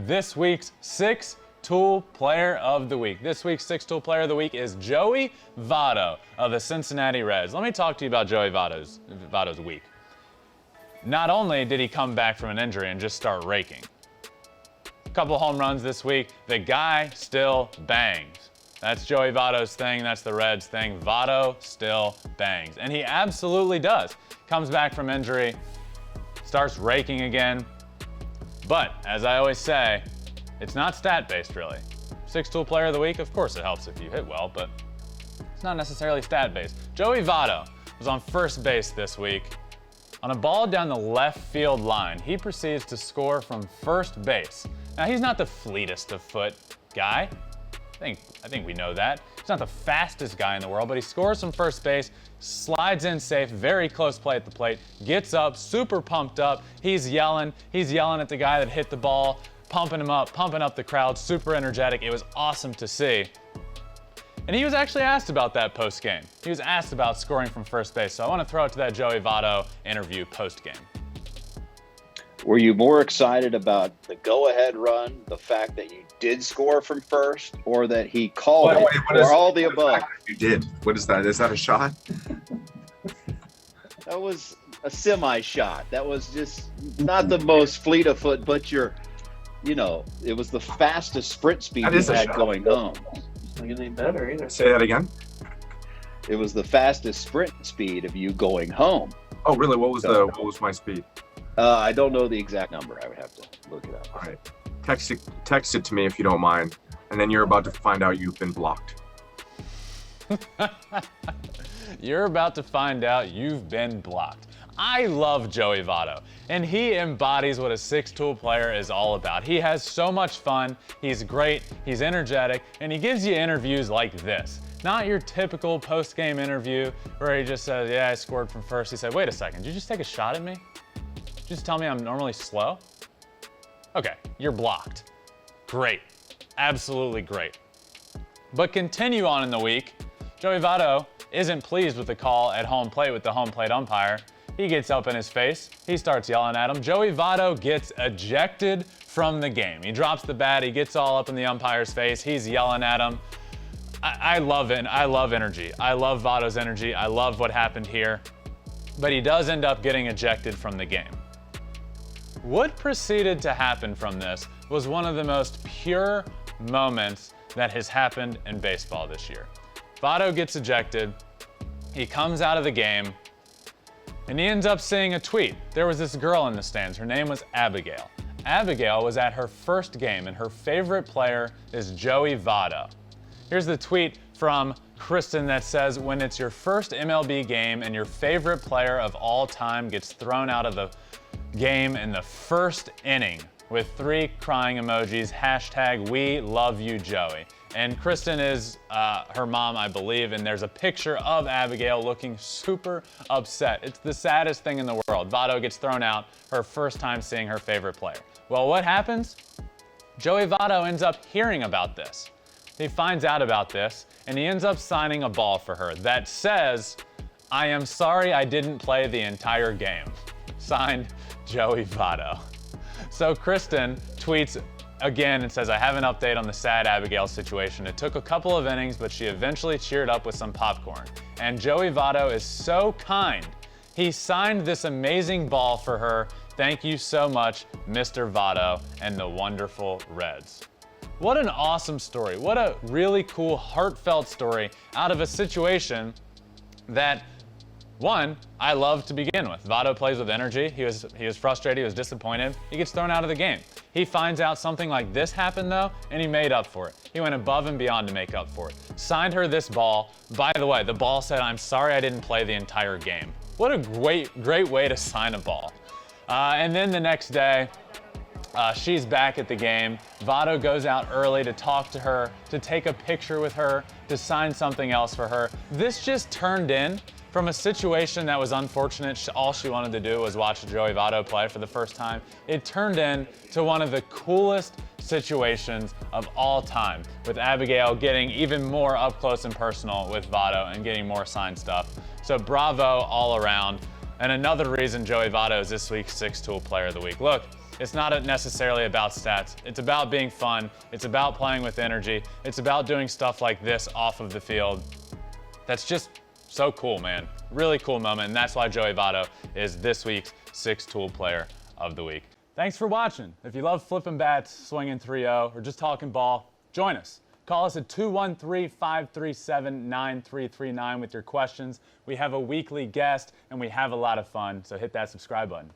this week's Six-Tool Player of the Week. This week's Six-Tool Player of the Week is Joey Votto of the Cincinnati Reds. Let me talk to you about Joey Votto's week. Not only did he come back from an injury and just start raking, a couple home runs this week, the guy still bangs. That's Joey Votto's thing, that's the Reds thing. Votto still bangs, and he absolutely does. Comes back from injury, starts raking again. But, as I always say, it's not stat-based, really. Six-Tool Player of the Week, of course it helps if you hit well, but it's not necessarily stat-based. Joey Votto was on first base this week. On a ball down the left field line, he proceeds to score from first base. Now, he's not the fleetest of foot guy. I think we know that. He's not the fastest guy in the world, but he scores from first base, slides in safe, very close play at the plate, gets up, super pumped up. He's yelling at the guy that hit the ball, pumping him up, pumping up the crowd, super energetic. It was awesome to see. And he was actually asked about that post-game. He was asked about scoring from first base, so I want to throw it to that Joey Votto interview post-game. Were you more excited about the go-ahead run, the fact that you did score from first, or that he called it, or all the above? You did. What is that? Is that a shot? That was a semi-shot. That was just not the most fleet of foot, but it was the fastest sprint speed you had going home. Really better either. Say that again. It was the fastest sprint speed of you going home. Oh, really? What was my speed? I don't know the exact number. I would have to look it up. All right. Text it to me if you don't mind. And then you're about to find out you've been blocked. You're about to find out you've been blocked. I love Joey Votto, and he embodies what a six-tool player is all about. He has so much fun, he's great, he's energetic, and he gives you interviews like this. Not your typical post-game interview where he just says, yeah, I scored from first. He said, wait a second, did you just take a shot at me? Did you just tell me I'm normally slow? Okay, you're blocked. Great, absolutely great. But continue on in the week. Joey Votto isn't pleased with the call at home plate with the home plate umpire. He gets up in his face. He starts yelling at him. Joey Votto gets ejected from the game. He drops the bat. He gets all up in the umpire's face. He's yelling at him. I love it. I love energy. I love Votto's energy. I love what happened here. But he does end up getting ejected from the game. What proceeded to happen from this was one of the most pure moments that has happened in baseball this year. Votto gets ejected. He comes out of the game. And he ends up seeing a tweet. There was this girl in the stands. Her name was Abigail. Abigail was at her first game, and her favorite player is Joey Votto. Here's the tweet from Kristen that says, when it's your first MLB game and your favorite player of all time gets thrown out of the game in the first inning, with 3 crying emojis, hashtag we love you, Joey. And Kristen is her mom, I believe, and there's a picture of Abigail looking super upset. It's the saddest thing in the world. Votto gets thrown out, her first time seeing her favorite player. Well, what happens? Joey Votto ends up hearing about this. He finds out about this, and he ends up signing a ball for her that says, I am sorry I didn't play the entire game. Signed, Joey Votto. So Kristen tweets again and says, I have an update on the sad Abigail situation. It took a couple of innings, but she eventually cheered up with some popcorn. And Joey Votto is so kind. He signed this amazing ball for her. Thank you so much, Mr. Votto and the wonderful Reds. What an awesome story. What a really cool, heartfelt story out of a situation that, one, I love to begin with. Votto plays with energy. He was frustrated. He was disappointed. He gets thrown out of the game. He finds out something like this happened, though, and he made up for it. He went above and beyond to make up for it. Signed her this ball. By the way, the ball said, I'm sorry I didn't play the entire game. What a great way to sign a ball. And then the next day, she's back at the game. Votto goes out early to talk to her, to take a picture with her, to sign something else for her. This just turned in from a situation that was unfortunate. All she wanted to do was watch Joey Votto play for the first time. It turned into one of the coolest situations of all time, with Abigail getting even more up close and personal with Votto and getting more signed stuff. So bravo all around. And another reason Joey Votto is this week's Six-Tool Player of the Week. Look, It's not necessarily about stats. It's about being fun. It's about playing with energy. It's about doing stuff like this off of the field. That's just so cool, man. Really cool moment, and that's why Joey Votto is this week's 6-tool player of the week. Thanks for watching. If you love flipping bats, swinging 3-0, or just talking ball, join us. Call us at 213-537-9339 with your questions. We have a weekly guest, and we have a lot of fun, so hit that subscribe button.